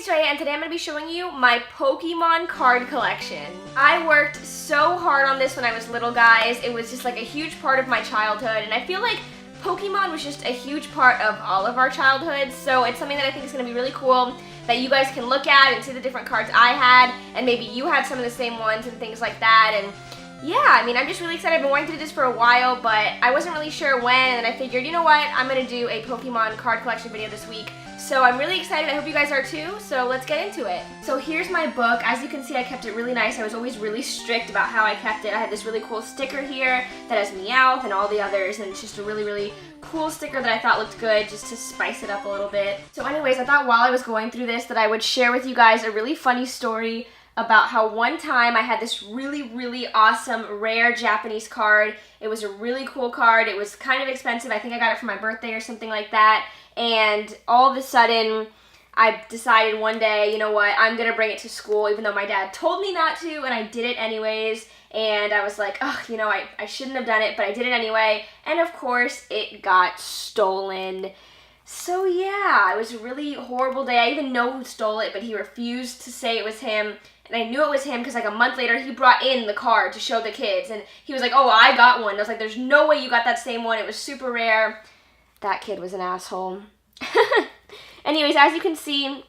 it's Drea, and today I'm going to be showing you my Pokemon card collection. I worked so hard on this when I was little, guys. It was just like a huge part of my childhood, and I feel like Pokemon was just a huge part of all of our childhoods, so it's something that I think is going to be really cool that you guys can look at and see the different cards I had, and maybe you had some of the same ones and things like that. And yeah, I mean, I'm just really excited. I've been wanting to do this for a while, but I wasn't really sure when, and I figured, you know what, I'm going to do a Pokemon card collection video this week. So I'm really excited. I hope you guys are too, so let's get into it. So here's my book. As you can see, I kept it really nice. I was always really strict about how I kept it. I had this really cool sticker here that has Meowth and all the others, and it's just a really, really cool sticker that I thought looked good just to spice it up a little bit. So anyways, I thought while I was going through this that I would share with you guys a really funny story about how one time I had this really, really awesome rare Japanese card. It was a really cool card. It was kind of expensive. I think I got it for my birthday or something like that. And all of a sudden, I decided one day, you know what, I'm going to bring it to school even though my dad told me not to, and I did it anyways. And I was like, oh, you know, I shouldn't have done it, but I did it anyway. And of course, it got stolen. So yeah, it was a really horrible day. I even know who stole it, but he refused to say it was him. And I knew it was him because like a month later, he brought in the card to show the kids. And he was like, oh, I got one. I was like, there's no way you got that same one. It was super rare. That kid was an asshole. Anyways, as you can see,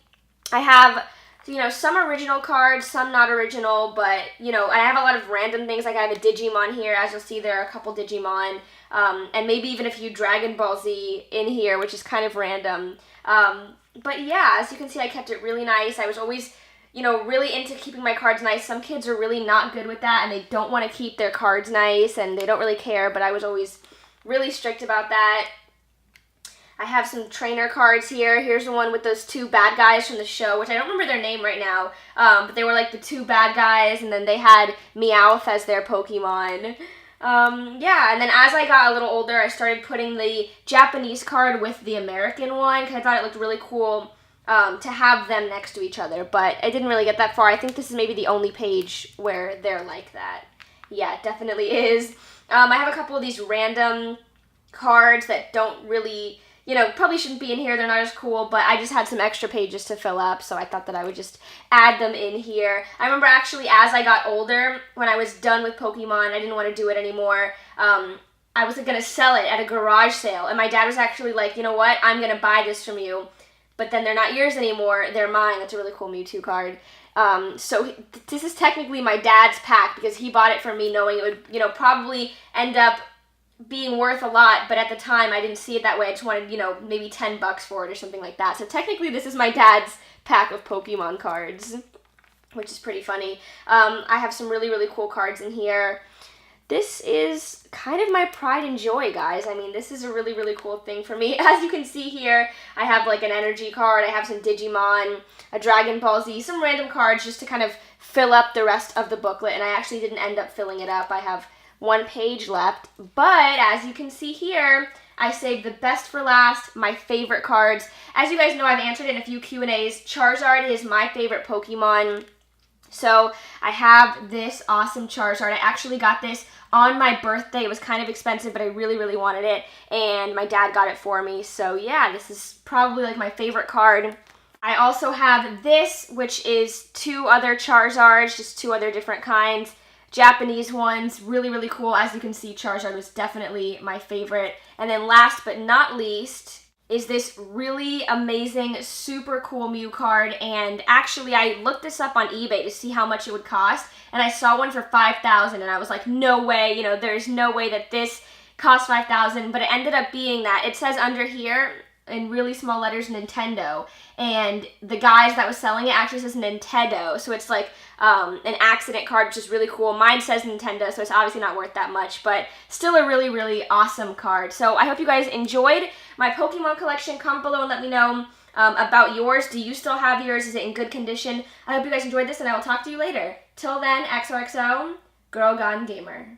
I have, you know, some original cards, some not original, but, you know, I have a lot of random things. Like I have a Digimon here. As you'll see, there are a couple Digimon, and maybe even a few Dragon Ball Z in here, which is kind of random. But yeah, as you can see, I kept it really nice. I was always, you know, really into keeping my cards nice. Some kids are really not good with that, and they don't want to keep their cards nice, and they don't really care, but I was always really strict about that. I have some trainer cards here. Here's the one with those two bad guys from the show, which I don't remember their name right now, but they were like the two bad guys, and then they had Meowth as their Pokemon. Yeah, and then as I got a little older, I started putting the Japanese card with the American one, because I thought it looked really cool to have them next to each other, but I didn't really get that far. I think this is maybe the only page where they're like that. Yeah, it definitely is. I have a couple of these random cards that don't really, you know, probably shouldn't be in here. They're not as cool, but I just had some extra pages to fill up, so I thought that I would just add them in here. I remember actually as I got older, when I was done with Pokemon, I didn't want to do it anymore. I was going to sell it at a garage sale, and my dad was actually like, you know what, I'm going to buy this from you, but then they're not yours anymore, they're mine. That's a really cool Mewtwo card. So this is technically my dad's pack because he bought it for me knowing it would, you know, probably end up being worth a lot, but at the time I didn't see it that way. I just wanted, you know, maybe $10 for it or something like that. So technically this is my dad's pack of Pokemon cards, which is pretty funny. I have some really, really cool cards in here. This is kind of my pride and joy, guys. I mean, this is a really, really cool thing for me. As you can see here, I have like an energy card, I have some Digimon, a Dragon Ball Z, some random cards just to kind of fill up the rest of the booklet, and I actually didn't end up filling it up. I have one page left, but as you can see here, I saved the best for last, my favorite cards. As you guys know, I've answered in a few Q&As. Charizard is my favorite Pokemon. So I have this awesome Charizard. I actually got this on my birthday. It was kind of expensive, but I really, really wanted it, and my dad got it for me. So yeah, this is probably like my favorite card. I also have this, which is two other Charizards, just two other different kinds. Japanese ones, really, really cool. As you can see, Charizard was definitely my favorite. And then last but not least is this really amazing, super cool Mew card. And actually, I looked this up on eBay to see how much it would cost, and I saw one for $5,000, and I was like, no way, you know, there's no way that this cost $5,000, but it ended up being that. It says under here, in really small letters, Nintendo, and the guys that was selling it actually says Nintendo, so it's like an accident card, which is really cool. Mine says Nintendo, so it's obviously not worth that much, but still a really, really awesome card. So I hope you guys enjoyed my Pokemon collection. Comment below and let me know about yours. Do you still have yours? Is it in good condition? I hope you guys enjoyed this, and I will talk to you later. Till then, XOXO, Girl Gone Gamer.